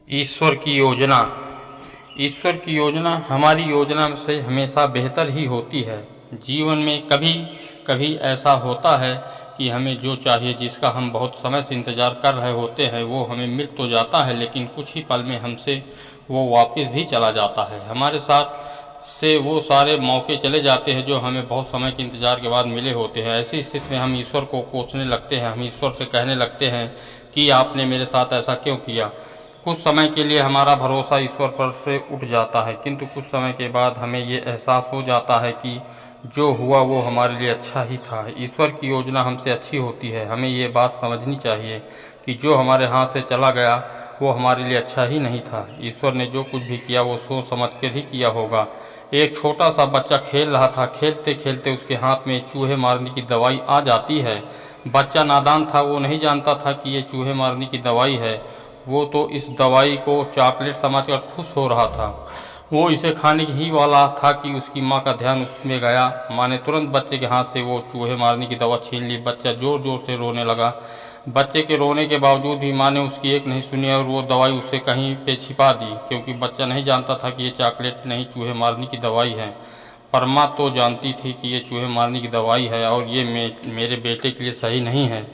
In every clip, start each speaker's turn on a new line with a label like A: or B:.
A: ईश्वर की योजना। ईश्वर की योजना हमारी योजना से हमेशा बेहतर ही होती है। जीवन में कभी कभी ऐसा होता है कि हमें जो चाहिए, जिसका हम बहुत समय से इंतज़ार कर रहे होते हैं, वो हमें मिल तो जाता है, लेकिन कुछ ही पल में हमसे वो वापस भी चला जाता है। हमारे साथ से वो सारे मौके चले जाते हैं जो हमें बहुत समय के इंतज़ार के बाद मिले होते हैं। ऐसी स्थिति में हम ईश्वर को कोसने लगते हैं, हम ईश्वर से कहने लगते हैं कि आपने मेरे साथ ऐसा क्यों किया। कुछ समय के लिए हमारा भरोसा ईश्वर पर से उठ जाता है, किंतु कुछ समय के बाद हमें ये एहसास हो जाता है कि जो हुआ वो हमारे लिए अच्छा ही था। ईश्वर की योजना हमसे अच्छी होती है। हमें ये बात समझनी चाहिए कि जो हमारे हाथ से चला गया वो हमारे लिए अच्छा ही नहीं था। ईश्वर ने जो कुछ भी किया वो सोच समझ कर ही किया होगा। एक छोटा सा बच्चा खेल रहा था, खेलते खेलते उसके हाथ में चूहे मारने की दवाई आ जाती है। बच्चा नादान था, वो नहीं जानता था कि ये चूहे मारने की दवाई है। वो तो इस दवाई को चॉकलेट समझकर खुश हो रहा था। वो इसे खाने ही वाला था कि उसकी माँ का ध्यान उसमें गया। माँ ने तुरंत बच्चे के हाथ से वो चूहे मारने की दवा छीन ली। बच्चा ज़ोर ज़ोर से रोने लगा। बच्चे के रोने के बावजूद भी माँ ने उसकी एक नहीं सुनी और वो दवाई उससे कहीं पे छिपा दी, क्योंकि बच्चा नहीं जानता था कि ये चॉकलेट नहीं, चूहे मारने की दवाई है। पर माँ तो जानती थी कि ये चूहे मारने की दवाई है और ये मेरे बेटे के लिए सही नहीं है।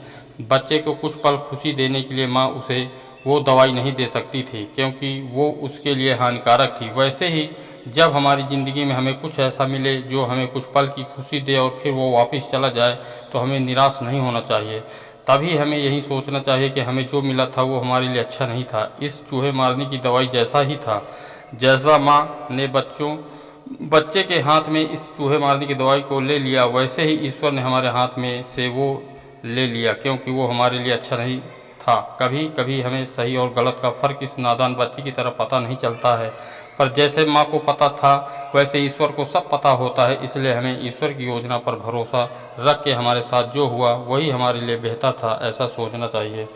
A: बच्चे को कुछ पल खुशी देने के लिए माँ उसे वो दवाई नहीं दे सकती थी, क्योंकि वो उसके लिए हानिकारक थी। वैसे ही जब हमारी ज़िंदगी में हमें कुछ ऐसा मिले जो हमें कुछ पल की खुशी दे और फिर वो वापस चला जाए, तो हमें निराश नहीं होना चाहिए। तभी हमें यही सोचना चाहिए कि हमें जो मिला था वो हमारे लिए अच्छा नहीं था। इस चूहे मारने की दवाई जैसा ही था। जैसा माँ ने बच्चे के हाथ में इस चूहे मारने की दवाई को ले लिया, वैसे ही ईश्वर ने हमारे हाथ में से वो ले लिया, क्योंकि वो हमारे लिए अच्छा नहीं था। कभी कभी हमें सही और गलत का फ़र्क इस नादान बच्चे की तरह पता नहीं चलता है, पर जैसे माँ को पता था वैसे ईश्वर को सब पता होता है। इसलिए हमें ईश्वर की योजना पर भरोसा रख के हमारे साथ जो हुआ वही हमारे लिए बेहतर था, ऐसा सोचना चाहिए।